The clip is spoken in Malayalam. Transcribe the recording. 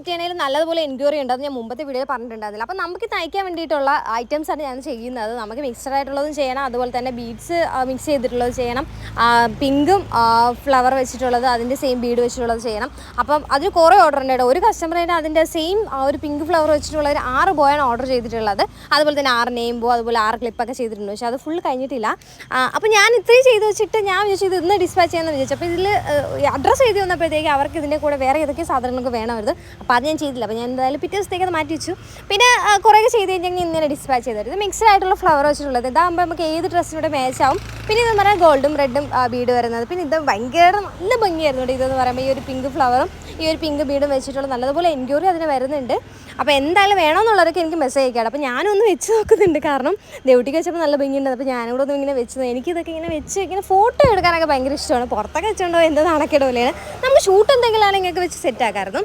സെറ്റ് ചെയ്യണേലും നല്ലതുപോലെ എൻക്വയറി ഉണ്ട്. അത് ഞാൻ മുമ്പത്തെ വീഡിയോയിൽ പറഞ്ഞിട്ടുണ്ടായിരുന്നില്ല. അപ്പോൾ നമുക്ക് തയ്ക്കാൻ വേണ്ടിയിട്ടുള്ള ഐറ്റംസാണ് ഞാൻ ചെയ്യുന്നത്. നമുക്ക് മിക്സഡ് ആയിട്ടുള്ളതും ചെയ്യണം, അതുപോലെ തന്നെ ബീഡ്സ് മിക്സ് ചെയ്തിട്ടുള്ളത് ചെയ്യണം, പിങ്കും ഫ്ലവർ വെച്ചിട്ടുള്ളത് അതിൻ്റെ സെയിം ബീഡ് വെച്ചിട്ടുള്ളത് ചെയ്യണം. അപ്പം അതിന് കുറേ ഓർഡർ ഉണ്ട് കേട്ടോ. ഒരു കസ്റ്റമറിന് അതിൻ്റെ സെയിം ഒരു പിങ്ക് ഫ്ലവർ വെച്ചിട്ടുള്ള ഒരു 6 ബോയാണ് ഓർഡർ ചെയ്തിട്ടുള്ളത്. അതുപോലെ തന്നെ 6 നെയിം ബോ, അതുപോലെ 6 ക്ലിപ്പൊക്കെ ചെയ്തിട്ടുണ്ട്. പക്ഷേ അത് ഫുൾ കഴിഞ്ഞിട്ടില്ല. അപ്പോൾ ഞാൻ ഇത്രയും ചെയ്ത് വെച്ചിട്ട് ഞാൻ വിചാരിച്ചു ഇത് ഇന്ന് ഡിസ്പാച്ച് ചെയ്യാമെന്ന് വിചാരിച്ചു. അപ്പോൾ ഇതിൽ അഡ്രസ്സ് എഴുതി വന്നപ്പോഴത്തേക്ക് അവർക്ക് ഇതിൻ്റെ കൂടെ വേറെ ഏതൊക്കെ സാധനങ്ങളൊക്കെ വേണമായിരുന്നു. അപ്പോൾ അത് ഞാൻ ചെയ്തില്ല. അപ്പോൾ ഞാൻ എന്തായാലും പിറ്റേ ദിവസത്തേക്ക് അത് മാറ്റി വെച്ചു. പിന്നെ കുറേ ചെയ്ത് കഴിഞ്ഞാൽ ഇന്നലെ ഡിസ്പാച്ച് ചെയ്തത്. ഇത് മിക്സ്ഡ് ആയിട്ടുള്ള ഫ്ലവർ വെച്ചിട്ടുള്ളത്. ഇതാകുമ്പോൾ നമുക്ക് ഏത് ഡ്രസ്സിനോട് മാച്ചാവും. പിന്നെ ഇതെന്ന് പറഞ്ഞാൽ ഗോൾഡും റെഡും ബീഡ് വരുന്നത്. പിന്നെ ഇത് ഭയങ്കര നല്ല ഭംഗിയായിരുന്നു കേട്ടോ. ഇതെന്ന് പറയുമ്പോൾ ഈ ഒരു പിങ്ക് ഫ്ലവറും ഈ ഒരു പിങ്ക് ബീഡും വെച്ചിട്ടുള്ള നല്ലതുപോലെ എൻക്വയറി അതിന് വരുന്നുണ്ട്. അപ്പോൾ എന്തായാലും വേണമെന്നുള്ളവരൊക്കെ എനിക്ക് മെസ്സേജ് അയക്കാം. അപ്പോൾ ഞാനൊന്ന് വെച്ച് നോക്കുന്നുണ്ട്. കാരണം ഡ്യൂട്ടിക്ക് വെച്ചപ്പോൾ നല്ല ഭംഗിയുണ്ട്. അപ്പോൾ ഞാനും കൂടെ ഒന്നും ഇങ്ങനെ വെച്ചത്. എനിക്കിതൊക്കെ ഇങ്ങനെ വെച്ച് ഇങ്ങനെ ഫോട്ടോ എടുക്കാനൊക്കെ ഭയങ്കര ഇഷ്ടമാണ്. പുറത്തൊക്കെ വെച്ചുകൊണ്ടോ എന്താ നടക്കിടല്ലേ. നമുക്ക് ഷൂട്ട് എന്തെങ്കിലും ആണെങ്കിൽ ഇങ്ങനെയൊക്കെ വെച്ച് സെറ്റ് ആക്കാമായിരുന്നു.